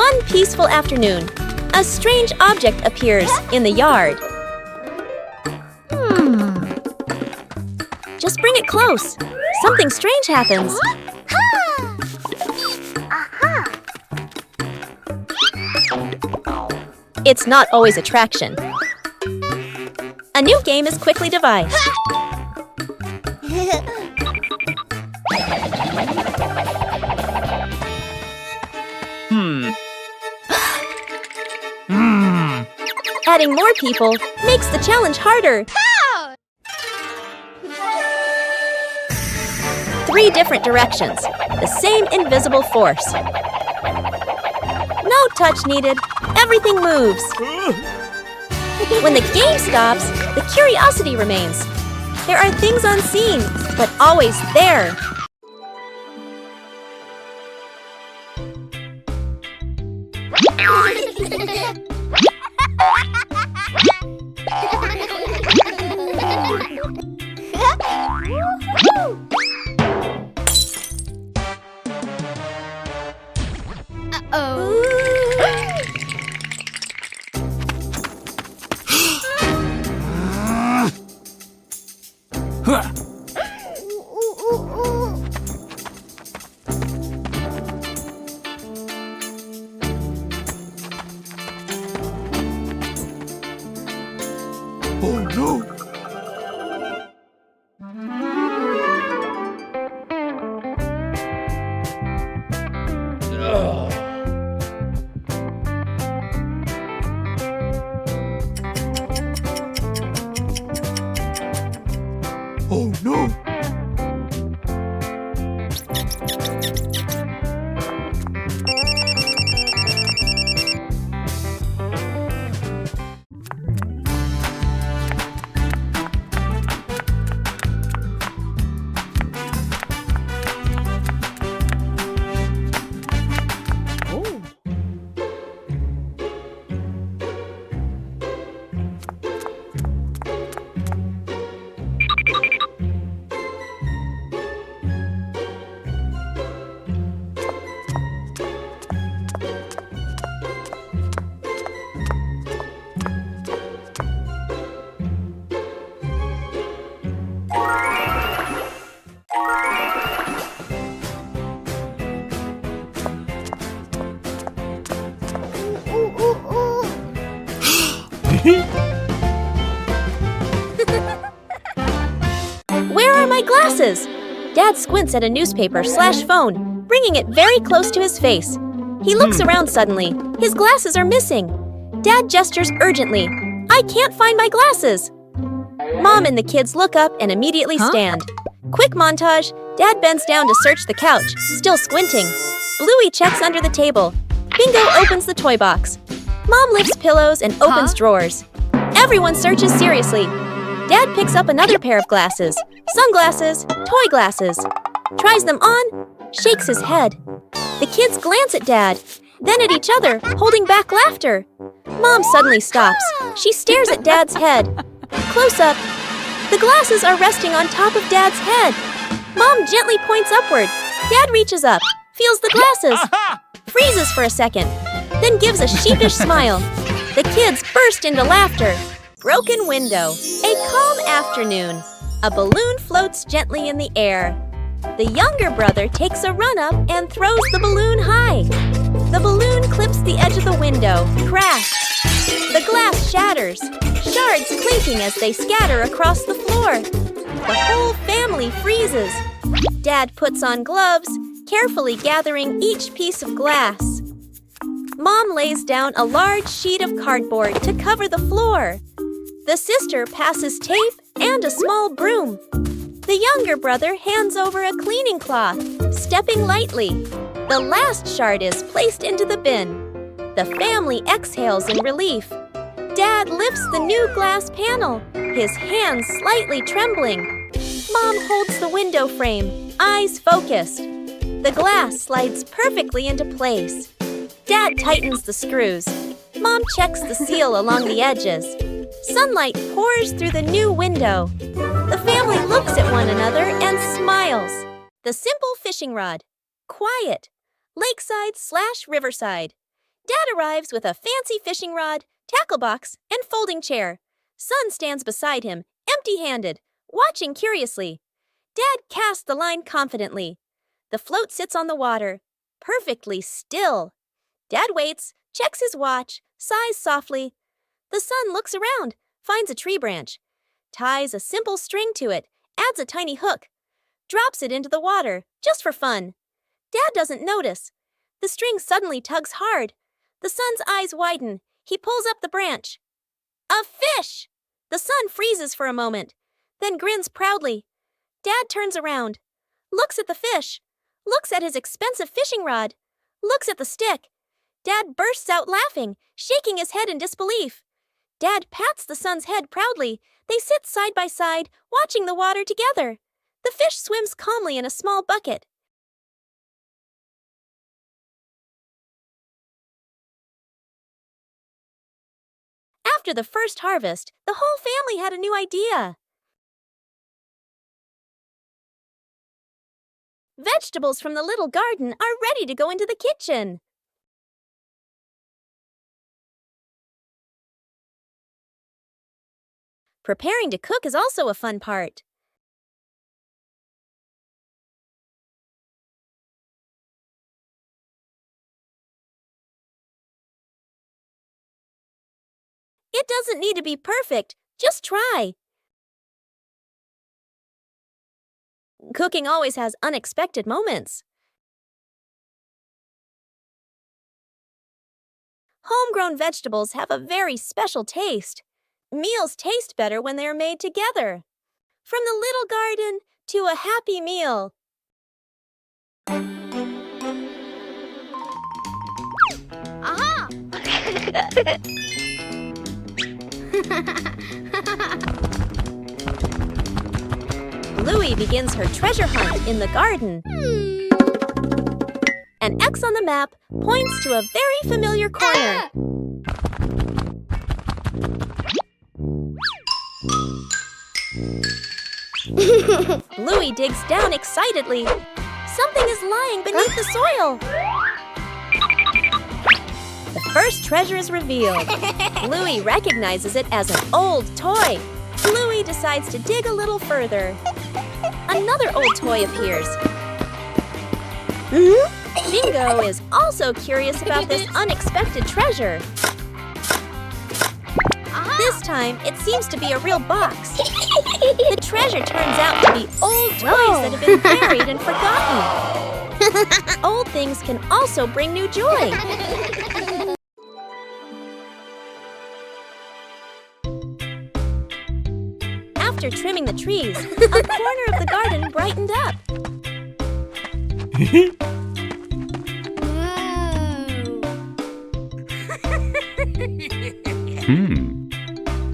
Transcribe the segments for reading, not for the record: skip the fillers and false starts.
fun, peaceful afternoon. A strange object appears in the yard. Just bring it close. Something strange happens. It's not always attraction. A new game is quickly devised. Adding more people makes the challenge harder. 3 different directions. The same invisible force. No touch needed. Everything moves. When the game stops, the curiosity remains. There are things unseen, but always there. Oh no! Oh no! Where are my glasses? Dad squints at a newspaper/phone, bringing it very close to his face. He looks around suddenly. His glasses are missing. Dad gestures urgently. I can't find my glasses. Mom and the kids look up and immediately stand. Quick montage. Dad bends down to search the couch, still squinting. Bluey checks under the table. Bingo opens the toy box. Mom lifts pillows and opens drawers. Everyone searches seriously. Dad picks up another pair of glasses. Sunglasses, toy glasses. Tries them on, shakes his head. The kids glance at Dad, then at each other, holding back laughter. Mom suddenly stops. She stares at Dad's head. Close up. The glasses are resting on top of Dad's head. Mom gently points upward. Dad reaches up, feels the glasses, freezes for a second, then gives a sheepish smile. The kids burst into laughter. Broken window. A calm afternoon. A balloon floats gently in the air. The younger brother takes a run up and throws the balloon high. The balloon clips the edge of the window. Crash. The glass shatters, shards clinking as they scatter across the floor. The whole family freezes. Dad puts on gloves, carefully gathering each piece of glass. Mom lays down a large sheet of cardboard to cover the floor. The sister passes tape and a small broom. The younger brother hands over a cleaning cloth, stepping lightly. The last shard is placed into the bin. The family exhales in relief. Dad lifts the new glass panel, his hands slightly trembling. Mom holds the window frame, eyes focused. The glass slides perfectly into place. Dad tightens the screws. Mom checks the seal along the edges. Sunlight pours through the new window. The family looks at one another and smiles. The simple fishing rod. Quiet. Lakeside/riverside. Dad arrives with a fancy fishing rod, tackle box, and folding chair. Son stands beside him, empty-handed, watching curiously. Dad casts the line confidently. The float sits on the water, perfectly still. Dad waits, checks his watch, sighs softly. The son looks around, finds a tree branch, ties a simple string to it, adds a tiny hook, drops it into the water, just for fun. Dad doesn't notice. The string suddenly tugs hard. The son's eyes widen. He pulls up the branch. A fish! The son freezes for a moment, then grins proudly. Dad turns around, looks at the fish, looks at his expensive fishing rod, looks at the stick. Dad bursts out laughing, shaking his head in disbelief. Dad pats the son's head proudly. They sit side by side, watching the water together. The fish swims calmly in a small bucket. After the first harvest, the whole family had a new idea. Vegetables from the little garden are ready to go into the kitchen. Preparing to cook is also a fun part. It doesn't need to be perfect, just try. Cooking always has unexpected moments. Homegrown vegetables have a very special taste. Meals taste better when they are made together. From the little garden to a happy meal. Aha! Bluey begins her treasure hunt in the garden. An X on the map points to a very familiar corner. Bluey digs down excitedly. Something is lying beneath the soil. The first treasure is revealed. Bluey recognizes it as an old toy. Bluey decides to dig a little further. Another old toy appears. Bingo is also curious about this unexpected treasure. This time, it seems to be a real box. The treasure turns out to be old toys that have been buried and forgotten. Old things can also bring new joy. After trimming the trees, a corner of the garden brightened up.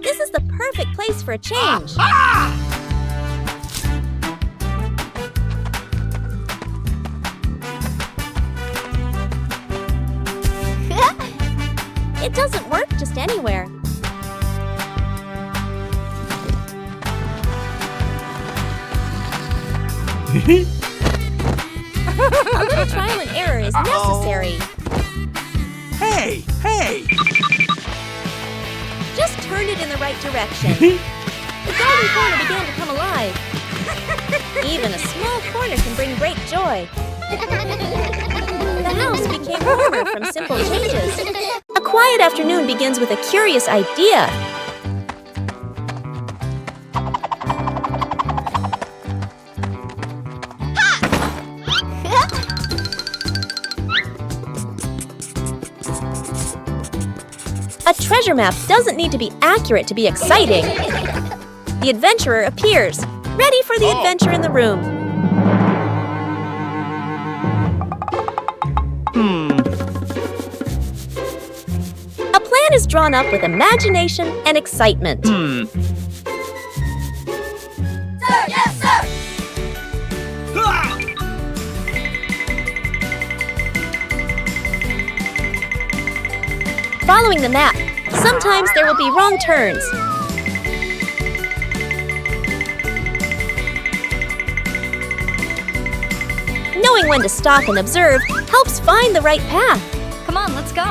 This is the perfect place for a change. It doesn't work just anywhere. A little trial and error is necessary. Hey! Just turn it in the right direction. The garden corner began to come alive. Even a small corner can bring great joy. The house became warmer from simple changes. A quiet afternoon begins with a curious idea. A treasure map doesn't need to be accurate to be exciting. The adventurer appears, ready for the adventure in the room. A plan is drawn up with imagination and excitement. Sir, yes, sir! Following the map, sometimes there will be wrong turns. Knowing when to stop and observe helps find the right path. Come on, let's go.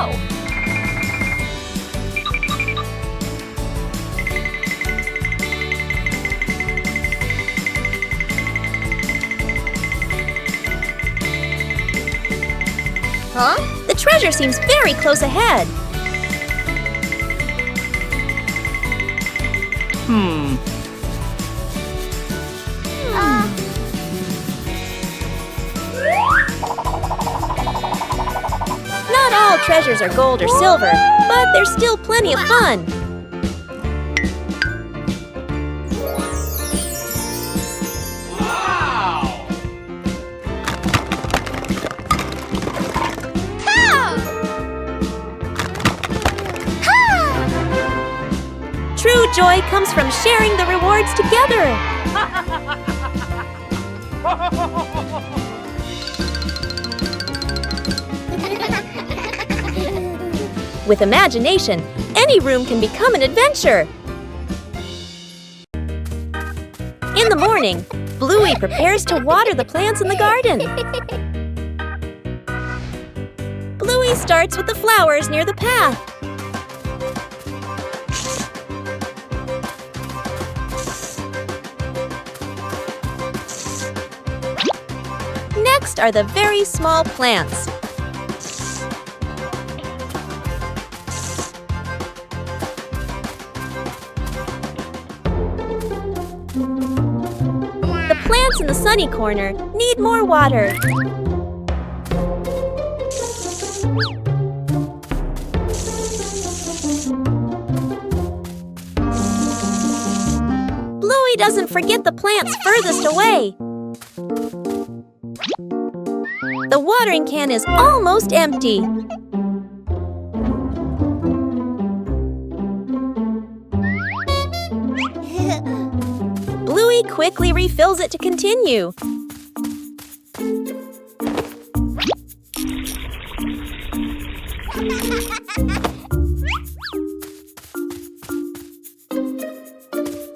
Huh? The treasure seems very close ahead. Not all treasures are gold or silver, but there's still plenty of fun. True joy comes from sharing the rewards together. With imagination, any room can become an adventure. In the morning, Bluey prepares to water the plants in the garden. Bluey starts with the flowers near the path. Next are the very small plants. The plants in the sunny corner need more water. Bluey doesn't forget the plants furthest away. The watering can is almost empty. Bluey quickly refills it to continue.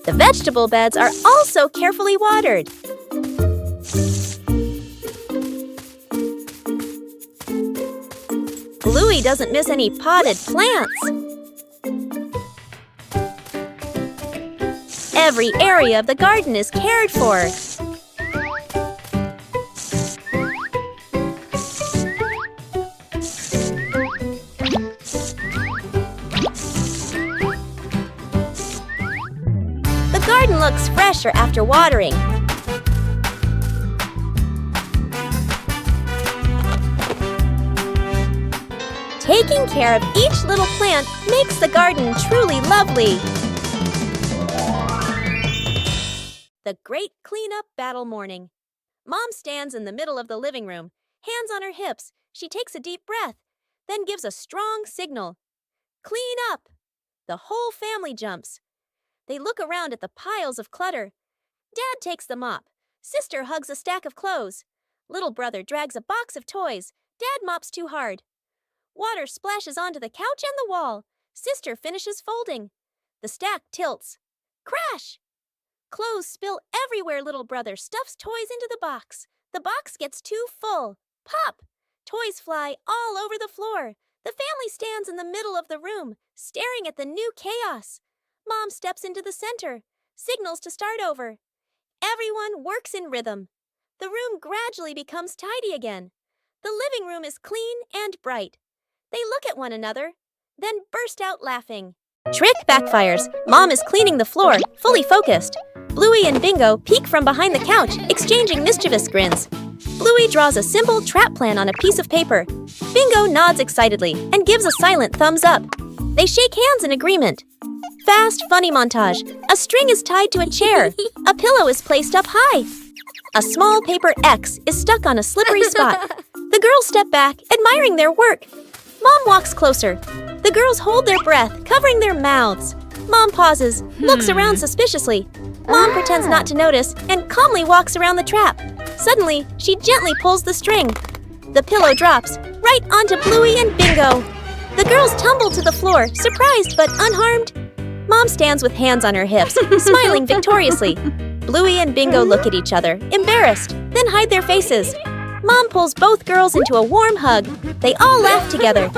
The vegetable beds are also carefully watered. Bluey doesn't miss any potted plants. Every area of the garden is cared for. The garden looks fresher after watering. Taking care of each little plant makes the garden truly lovely. The great cleanup battle morning. Mom stands in the middle of the living room, hands on her hips. She takes a deep breath, then gives a strong signal. Clean up! The whole family jumps. They look around at the piles of clutter. Dad takes the mop. Sister hugs a stack of clothes. Little brother drags a box of toys. Dad mops too hard. Water splashes onto the couch and the wall. Sister finishes folding. The stack tilts. Crash! Clothes spill everywhere. Little brother stuffs toys into the box. The box gets too full. Pop! Toys fly all over the floor. The family stands in the middle of the room, staring at the new chaos. Mom steps into the center, signals to start over. Everyone works in rhythm. The room gradually becomes tidy again. The living room is clean and bright. They look at one another, then burst out laughing. Trick backfires. Mom is cleaning the floor, fully focused. Bluey and Bingo peek from behind the couch, exchanging mischievous grins. Bluey draws a simple trap plan on a piece of paper. Bingo nods excitedly and gives a silent thumbs up. They shake hands in agreement. Fast, funny montage. A string is tied to a chair. A pillow is placed up high. A small paper X is stuck on a slippery spot. The girls step back, admiring their work. Mom walks closer. The girls hold their breath, covering their mouths. Mom pauses, looks around suspiciously. Mom pretends not to notice and calmly walks around the trap. Suddenly, she gently pulls the string. The pillow drops right onto Bluey and Bingo. The girls tumble to the floor, surprised but unharmed. Mom stands with hands on her hips, smiling victoriously. Bluey and Bingo look at each other, embarrassed, then hide their faces. Mom pulls both girls into a warm hug. They all laugh together.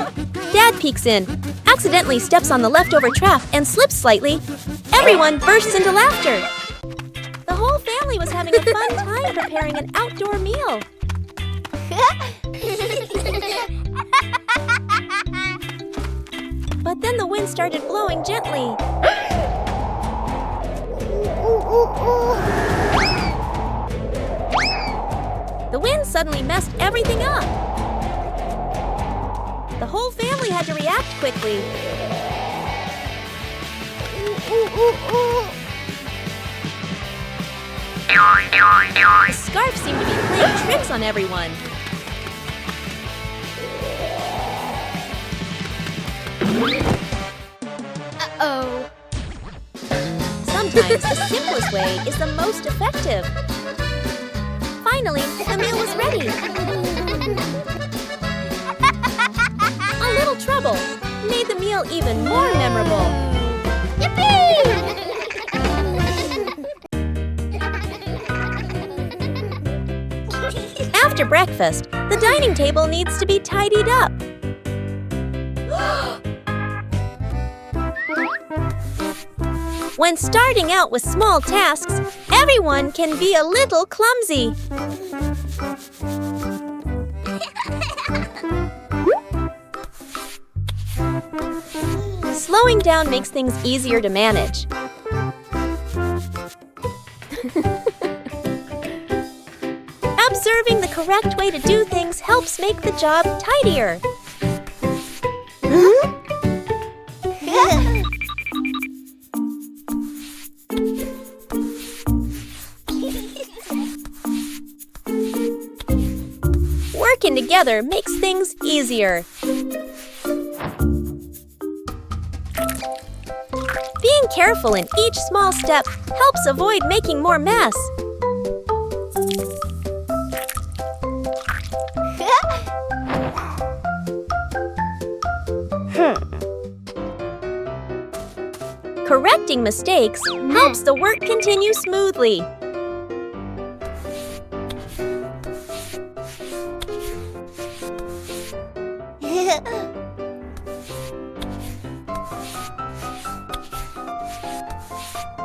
Dad peeks in, accidentally steps on the leftover trap and slips slightly. Everyone bursts into laughter. The whole family was having a fun time preparing an outdoor meal. But then the wind started blowing gently. The wind suddenly messed everything up. The whole family had to react quickly. The scarf seemed to be playing tricks on everyone. Uh-oh. Sometimes the simplest way is the most effective. Finally, the meal was ready. A little trouble made the meal even more memorable. Yippee! After breakfast, the dining table needs to be tidied up. When starting out with small tasks, everyone can be a little clumsy. Slowing down makes things easier to manage. Observing the correct way to do things helps make the job tidier. Working together makes things easier. Being careful in each small step helps avoid making more mess. Correcting mistakes helps the work continue smoothly.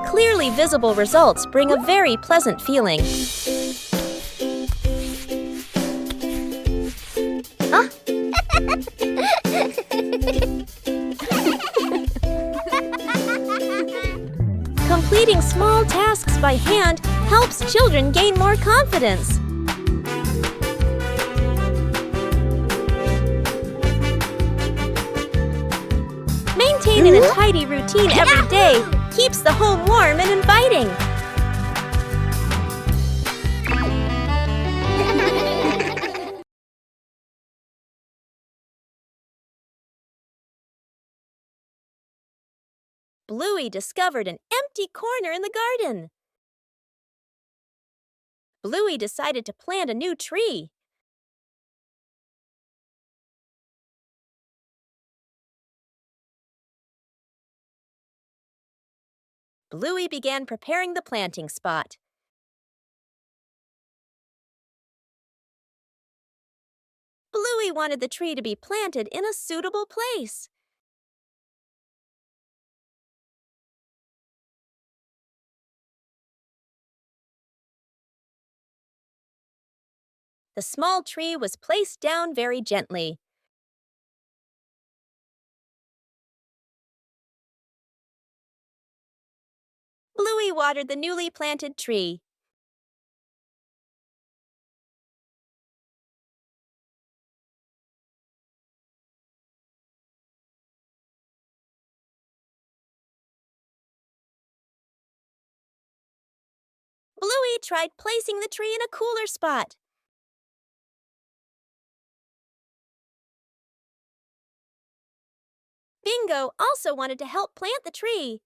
Clearly visible results bring a very pleasant feeling. Completing small tasks by hand helps children gain more confidence. Maintaining a tidy routine every day keeps the home warm and inviting. Bluey discovered an empty corner in the garden. Bluey decided to plant a new tree. Bluey began preparing the planting spot. Bluey wanted the tree to be planted in a suitable place. The small tree was placed down very gently. Bluey watered the newly planted tree. Bluey tried placing the tree in a cooler spot. Bingo also wanted to help plant the tree.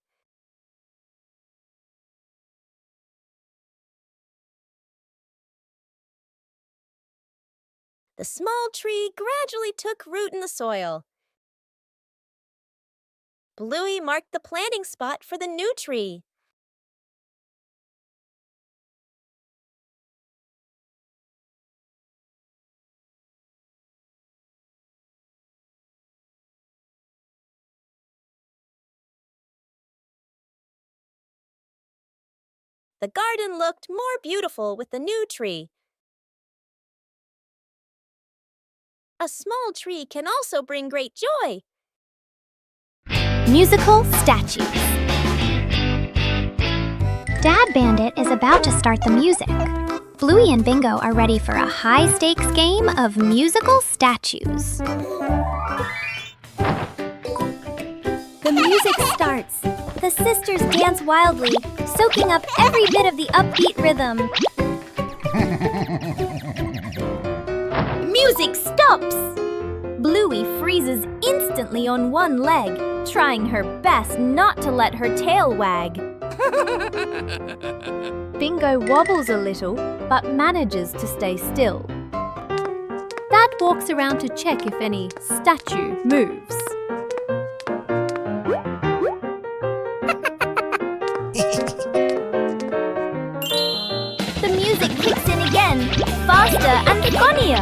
The small tree gradually took root in the soil. Bluey marked the planting spot for the new tree. The garden looked more beautiful with the new tree. A small tree can also bring great joy. Musical statues. Dad Bandit is about to start the music. Bluey and Bingo are ready for a high-stakes game of musical statues. The music starts. The sisters dance wildly, soaking up every bit of the upbeat rhythm. Music stops! Bluey freezes instantly on one leg, trying her best not to let her tail wag. Bingo wobbles a little, but manages to stay still. Dad walks around to check if any statue moves. The music kicks in again, faster and funnier.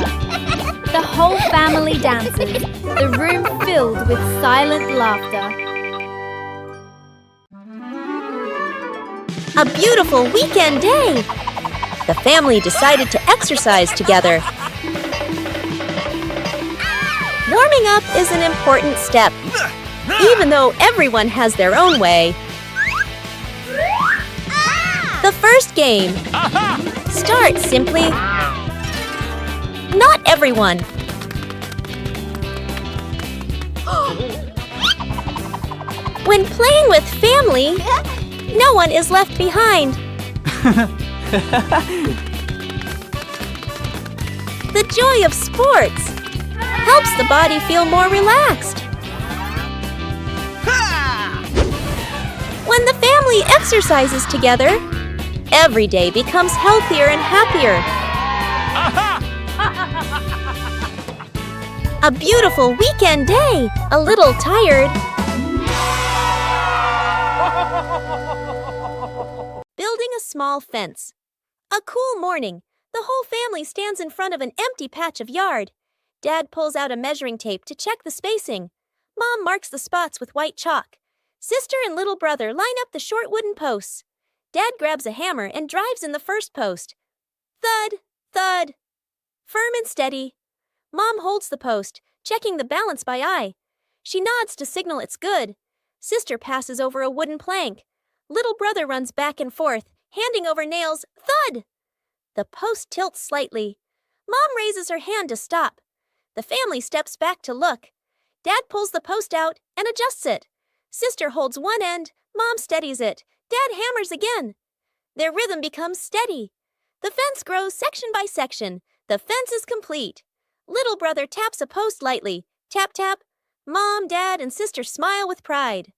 The whole family dances, the room filled with silent laughter. A beautiful weekend day! The family decided to exercise together. Warming up is an important step, even though everyone has their own way. The first game. Start simply. Not everyone. When playing with family, no one is left behind. The joy of sports helps the body feel more relaxed. When the family exercises together, every day becomes healthier and happier. A beautiful weekend day, a little tired. Building a small fence. A cool morning, the whole family stands in front of an empty patch of yard. Dad pulls out a measuring tape to check the spacing. Mom marks the spots with white chalk. Sister and little brother line up the short wooden posts. Dad grabs a hammer and drives in the first post. Thud, thud. Firm and steady. Mom holds the post, checking the balance by eye. She nods to signal it's good. Sister passes over a wooden plank. Little brother runs back and forth, handing over nails. Thud! The post tilts slightly. Mom raises her hand to stop. The family steps back to look. Dad pulls the post out and adjusts it. Sister holds one end. Mom steadies it. Dad hammers again. Their rhythm becomes steady. The fence grows section by section. The fence is complete. Little brother taps a post lightly. Tap, tap. Mom, Dad, and Sister smile with pride.